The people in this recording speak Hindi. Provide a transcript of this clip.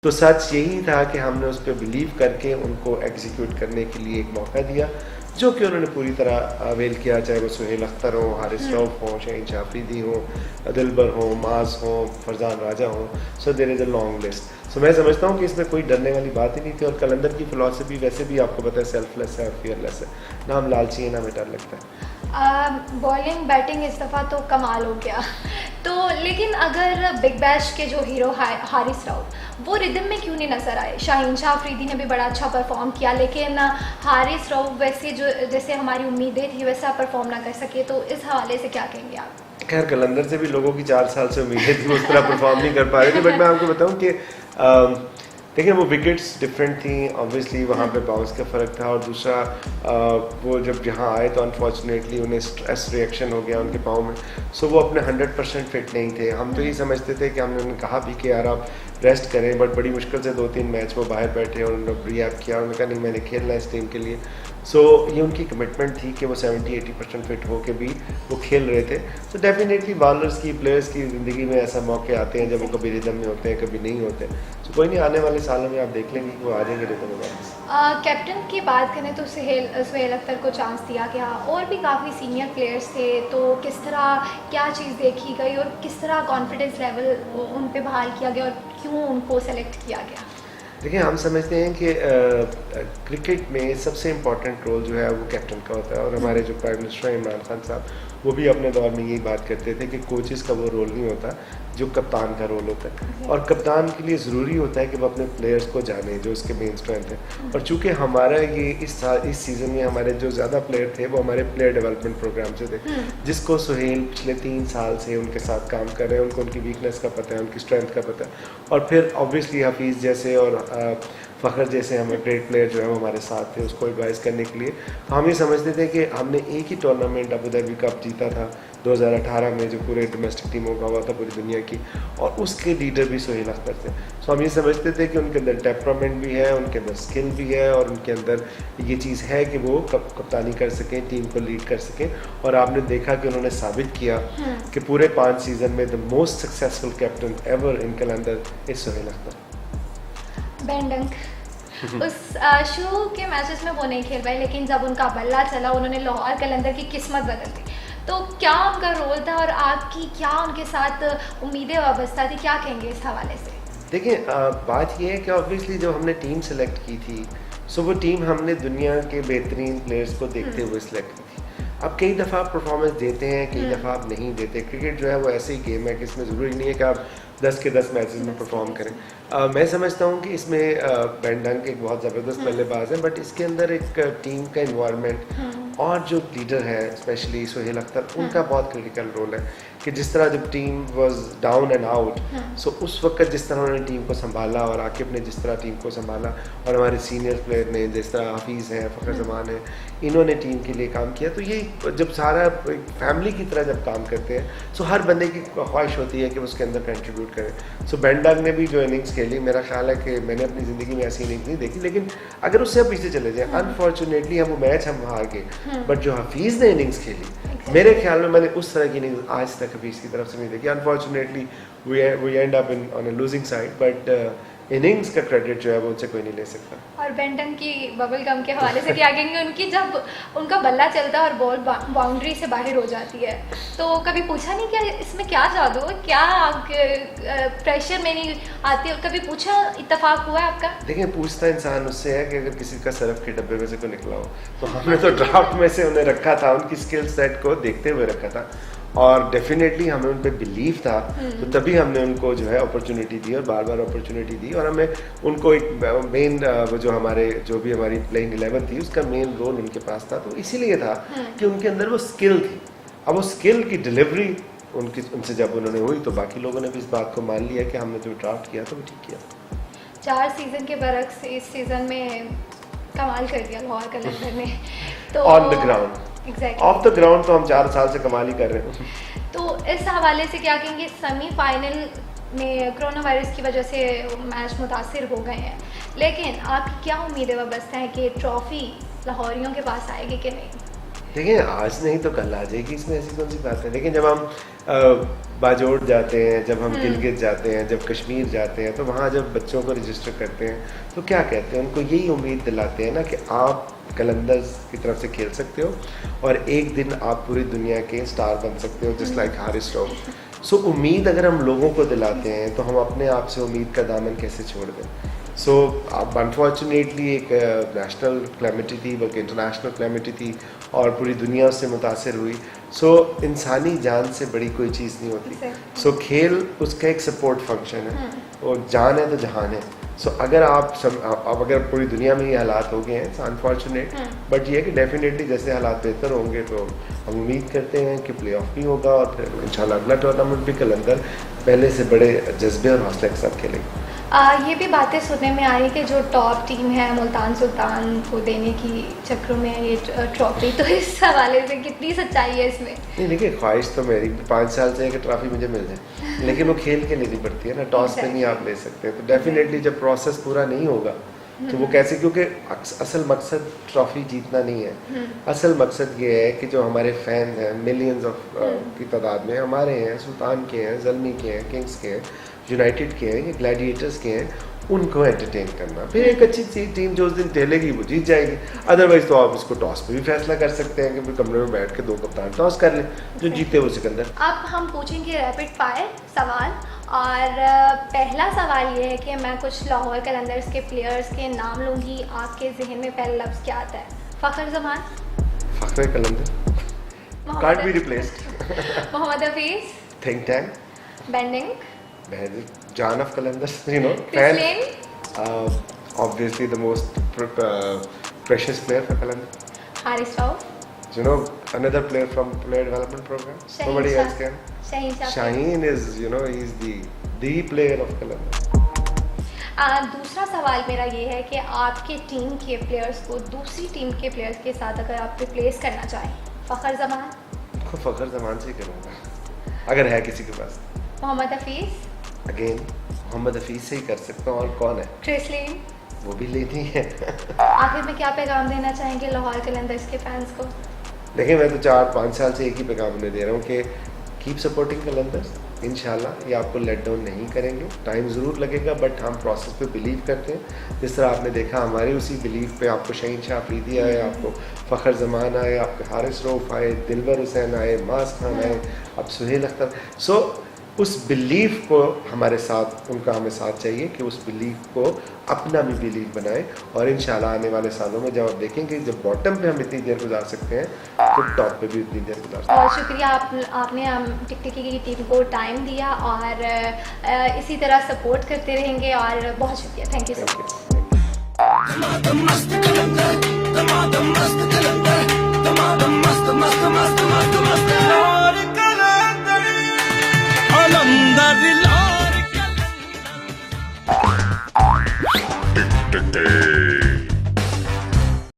तो सच यही था कि हमने उस पर बिलीव करके उनको एग्जीक्यूट करने के लिए एक मौका दिया, जो कि उन्होंने पूरी तरह अवेल किया, चाहे वो सुहेल अख्तर हो, हारिस रऊफ हो, शाहीन जाफरीदी हो, दिलबर हो, माज हो, फरजान राजा हो। So there is a long list. So मैं समझता हूँ कि इसमें कोई डरने वाली बात ही नहीं थी। और कलंदर की फ़िलॉसफी वैसे भी आपको पता है सेल्फलेस है और फियरलेस है, ना हम लालची हैं ना हमें डर लगता है। बॉलिंग बैटिंग इस दफ़ा तो कमाल हो गया। तो लेकिन अगर बिग बैश के जो हीरो हारिस राउफ वो रिदम में क्यों नहीं नज़र आए? शाहीन शाह अफरीदी ने भी बड़ा अच्छा परफॉर्म किया, लेकिन हारिस राउफ वैसे जो जैसे हमारी उम्मीदें थी वैसा परफॉर्म ना कर सके, तो इस हवाले से क्या कहेंगे आप? खैर कलंदर से भी लोगों की 4 साल से उम्मीदें थी, उस तरह परफॉर्म नहीं कर पा रहे थे। बट मैं आपको बताऊं कि देखिए वो विकेट्स डिफरेंट थी, ऑब्वियसली वहाँ पे बाउंस का फ़र्क था। और दूसरा वो जब यहाँ आए तो अनफॉर्चुनेटली उन्हें स्ट्रेस रिएक्शन हो गया उनके पाँव में। सो वो अपने 100% फिट नहीं थे। हम तो ये समझते थे कि हमने उन्हें कहा भी कि यार आप रेस्ट करें, बट बड़ी मुश्किल से 2-3 मैच वो बाहर बैठे और उन्होंने रिहैब किया। उन्होंने कहा नहीं मैंने खेलना है इस टीम के लिए। सो ये उनकी कमिटमेंट थी कि वो 70-80% फिट हो के भी वो खेल रहे थे। तो डेफिनेटली बॉलर्स की प्लेयर्स की ज़िंदगी में ऐसा मौके आते हैं जब वो कभी रिदम में होते हैं, कभी नहीं होते। सो कोई नहीं, आने वाले सालों में आप देख लेंगे कि वो आ जाएंगे रिदम में वापस। कैप्टन की बात करें तो सुहेल अख्तर को चांस दिया गया, और भी काफ़ी सीनियर प्लेयर्स थे, तो किस तरह क्या चीज़ देखी गई और किस तरह कॉन्फिडेंस लेवल उन पे बहाल किया गया और क्यों उनको सेलेक्ट किया गया? देखिए हम समझते हैं कि क्रिकेट में सबसे इम्पॉर्टेंट रोल जो है वो कैप्टन का होता है। और हमारे जो प्राइम मिनिस्टर इमरान खान साहब वो भी अपने दौर में यही बात करते थे कि कोचेस का वो रोल नहीं होता जो कप्तान का रोल होता है। और कप्तान के लिए ज़रूरी होता है कि वो अपने प्लेयर्स को जाने जो उसके मेन स्ट्रेंथ है। और चूँकि हमारा ये इस सीज़न में हमारे जो ज़्यादा प्लेयर थे वो हमारे प्लेयर डेवलपमेंट प्रोग्राम से थे, जिसको सुहेल पिछले 3 साल से उनके साथ काम कर रहे हैं। उनको उनकी वीकनेस का पता है, उनकी स्ट्रेंथ का पता है। और फिर ऑब्वियसली हफीज़ जैसे और फ़खर जैसे हमें ग्रेट प्लेयर जो है वो हमारे साथ थे उसको एडवाइस करने के लिए। तो हम ये समझते थे कि हमने एक ही टूर्नामेंट अबू धाबी कप जीता था 2018 में, जो पूरे डोमेस्टिक टीमों का हुआ था पूरी दुनिया की, और उसके लीडर भी सुहेल अख्तर थे। सो हम ये समझते थे कि उनके अंदर टेम्परामेंट भी है, उनके अंदर स्किल भी है, और उनके अंदर ये चीज़ है कि वो कप्तानी कर सकें, टीम को लीड कर सकें। और आपने देखा कि उन्होंने साबित किया कि पूरे 5 सीज़न में the most successful captain ever in Qalandar is Sohail Akhtar. Ben Dunk उस शुरू के मैचेस में वो नहीं खेल पाए, लेकिन जब उनका बल्ला चला उन्होंने लाहौर कलंदर की किस्मत बदल दी। तो क्या उनका रोल था और आपकी क्या उनके साथ उम्मीदें वाबस्ता थी, क्या कहेंगे इस हवाले से? देखिए बात ये है कि ऑब्वियसली जब हमने टीम सेलेक्ट की थी, सो वो टीम हमने दुनिया के बेहतरीन प्लेयर्स को देखते हुए सेलेक्ट की थी। अब कई दफ़ा आप परफॉर्मेंस देते हैं, कई दफ़ा आप नहीं देते। क्रिकेट जो है वो ऐसे ही गेम है कि इसमें ज़रूरी नहीं है कि आप 10 के 10 मैचेस में परफॉर्म करें। मैं समझता हूँ कि इसमें बैंडंग एक बहुत ज़बरदस्त बल्लेबाज है, बट इसके अंदर एक टीम का इन्वायरमेंट और जो लीडर है स्पेशली सुहेल अख्तर, उनका बहुत क्रिटिकल रोल है। कि जिस तरह जब team was down and out, so उस वक्त जिस तरह उन्होंने टीम को संभाला और आकिब ने जिस तरह टीम को संभाला, और हमारे सीनियर प्लेयर ने जिस तरह हफीज़ हैं, फ़खर जमान है, इन्होंने टीम के लिए काम किया। तो ये जब सारा एक फैमिली की तरह जब काम करते हैं, सो हर बंदे की ख्वाहिश होती है कि उसके अंदर कंट्रीब्यूट करें। सो बैंडंग ने भी जो इनिंग्स खेली, मेरा ख्याल है कि मैंने अपनी ज़िंदगी में ऐसी इनिंग्स नहीं देखी। लेकिन अगर उससे आप पीछे चले जाएँ, अनफॉर्चुनेटली हम वो मैच हम हार गए, बट जो हफीज़ ने इनिंग्स खेली, मेरे ख्याल में मैंने उस तरह की इनिंग्स आज तक हफीज़ की तरफ से नहीं देखी। Unfortunately we end up in on a losing side, but innings का क्रेडिट जो है वो उनसे कोई नहीं ले सकता। और बेंटन की बबल गम के हवाले से क्या कहेंगे? उनकी जब उनका बल्ला चलता है और बॉल बाउंड्री से बाहर हो जाती है, तो कभी पूछा नहीं क्या इसमें क्या जादू है, क्या प्रेशर में नहीं आती? और कभी पूछा, इत्तेफाक हुआ है आपका? देखिए पूछता इंसान उससे है कि अगर किसी का सरफ के डब्बे में से कोई निकला हो, तो हमने तो ड्राफ्ट में से उन्हें रखा था, उनकी स्किल सेट को देखते हुए रखा था, और डेफिनेटली हमें उन पर बिलीव था। तो तभी हमने उनको जो है अपॉर्चुनिटी दी और बार बार अपॉर्चुनिटी दी। और हमें उनको एक मेन जो भी हमारी प्लेइंग 11 थी उसका मेन रोल उनके पास था। तो इसीलिए था कि उनके अंदर वो स्किल थी। अब वो स्किल की डिलीवरी उनसे जब उन्होंने हुई, तो बाकी लोगों ने भी इस बात को मान लिया कि हमने जो ड्राफ्ट किया तो वो ठीक किया। 4 सीज़न के बरक्स इस सीज़न में कमाल कर दिया लाहौर कलंदर ने। तो on the ground, of the ground तो हम 4 साल से कमाल ही कर रहे हैं। तो इस हवाले से क्या कहेंगे? सेमीफाइनल में कोरोना वायरस की वजह से मैच मुतासिर हो गए हैं, लेकिन आपकी क्या उम्मीदें वाबस्ता है कि ट्रॉफ़ी लाहौरियों के पास आएगी कि नहीं? देखिए आज नहीं तो कल आ जाएगी, इसमें ऐसी कौन सी बात है। लेकिन जब हम बाजोड़ जाते हैं, जब हम गिलगित जाते हैं, जब कश्मीर जाते हैं, तो वहाँ जब बच्चों को रजिस्टर करते हैं तो क्या कहते हैं, उनको यही उम्मीद दिलाते हैं ना कि आप कलंदर्स की तरफ से खेल सकते हो और एक दिन आप पूरी दुनिया के स्टार बन सकते हो, जस्ट लाइक हारिस राउफ। सो उम्मीद अगर हम लोगों को दिलाते हैं तो हम अपने आप से उम्मीद का दामन कैसे छोड़ दें। सो अब अनफॉर्चुनेटली एक नेशनल क्लैमिटी थी, बल्कि इंटरनेशनल क्लैमिटी थी और पूरी दुनिया उससे मुतासर हुई। सो इंसानी जान से बड़ी कोई चीज़ नहीं होती। सो खेल उसका एक सपोर्ट फंक्शन है और जान है तो जहान है। सो अगर अब अगर पूरी दुनिया में ये हालात हो गए हैं अनफॉर्चुनेट, बट ये है कि डेफिनेटली जैसे हालात बेहतर होंगे तो हम उम्मीद करते हैं कि प्ले ऑफ भी होगा और फिर इंशाल्लाह अगला टूर्नामेंट भी कलंदर पहले से बड़े जज्बे और हौसले के साथ खेलेंगे। ये भी बातें सुनने में आ रही कि जो टॉप टीम है मुल्तान सुल्तान को देने की चक्रों में ये ट्रॉफी, तो इस हवाले से कितनी सच्चाई है इसमें? नहीं देखिए, ख्वाहिश तो मेरी 5 साल से है कि ट्रॉफी मुझे मिल जाए, लेकिन वो खेल के लेनी पड़ती है ना, टॉस पे नहीं आप ले सकते। तो डेफिनेटली जब प्रोसेस पूरा नहीं होगा तो वो कैसे, क्योंकि असल मकसद ट्रॉफी जीतना नहीं है। असल मकसद ये है कि जो हमारे फैन हैं मिलियंस ऑफ की तादाद में, हमारे हैं, सुल्तान के हैं, ज़ल्मी के हैं, किंग्स के हैं, यूनाइटेड के हैं, ये ग्लैडिएटर्स के हैं, उनको एंटरटेन करना। फिर एक अच्छी सी टीम जो उस दिन खेलेगी वो जीत जाएगी। अदरवाइज तो आप इसको टॉस पे भी फैसला कर सकते हैं कि फिर कमरे में बैठ के 2 कप्तान टॉस कर लें, जो जीते वो सिकंदर। अब हम पूछेंगे रैपिड फायर सवाल, और पहला सवाल ये है कि मैं कुछ लाहौर कलंदर्स के प्लेयर्स के नाम लूँगी, आपके जहन में पहला लफ्ज़ क्या आता है? Fakhar Zaman, Fakhar Qalandar, can't be replaced. Mohammad Hafeez, think tank, Ben Dunk, John of Kalandars, you know, fan. Obviously the most precious player for Kalandar. Haris Rauf, You know, another player from player development program. Nobody else can. Shaheen is, you know, he's the player of Kalandar. दूसरा सवाल मेरा ये है कि आपके टीम के प्लेयर्स को दूसरी टीम के प्लेयर्स के साथ अगर आप रिप्लेस करना चाहें, फ़खर जमान? फ़खर जमान से ही करूँगा अगर है किसी के पास। मोहम्मद हफीज़, अगेन मोहम्मद हफीज़ से ही कर सकता हूँ, और कौन है? क्रिस लेन, वो भी लेनी है। आखिर में क्या पैगाम देना चाहेंगे लाहौर कलंदर्स के फैंस को? देखिए, मैं तो 4-5 साल से एक ही पैगाम उन्हें दे रहा हूँ कि कीप सपोर्टिंग कलंदर्स। इंशाल्लाह ये आपको लेट डाउन नहीं करेंगे, टाइम ज़रूर लगेगा, बट हम प्रोसेस पे बिलीव करते हैं। जिस तरह आपने देखा हमारी उसी बिलीव पे आपको शहीन शाह अफरीदी आए, आपको फ़खर जमान आए, आपके हारिस रऊफ आए, दिलबर हुसैन आए, मास खान आए, अब सुहेल अख्तर। सो उस बिलीव को हमारे साथ, उनका हमें साथ चाहिए कि उस बिलीव को अपना भी बिलीव बनाएं, और इंशाल्लाह आने वाले सालों में जब आप देखेंगे जब बॉटम पे हम इतनी देर गुजार सकते हैं तो टॉप पे भी इतनी देर गुजार सकते हैं। बहुत शुक्रिया आपने टिकटिकी की टीम को टाइम दिया, और इसी तरह सपोर्ट करते रहेंगे, और बहुत शुक्रिया, थैंक यू सो मच।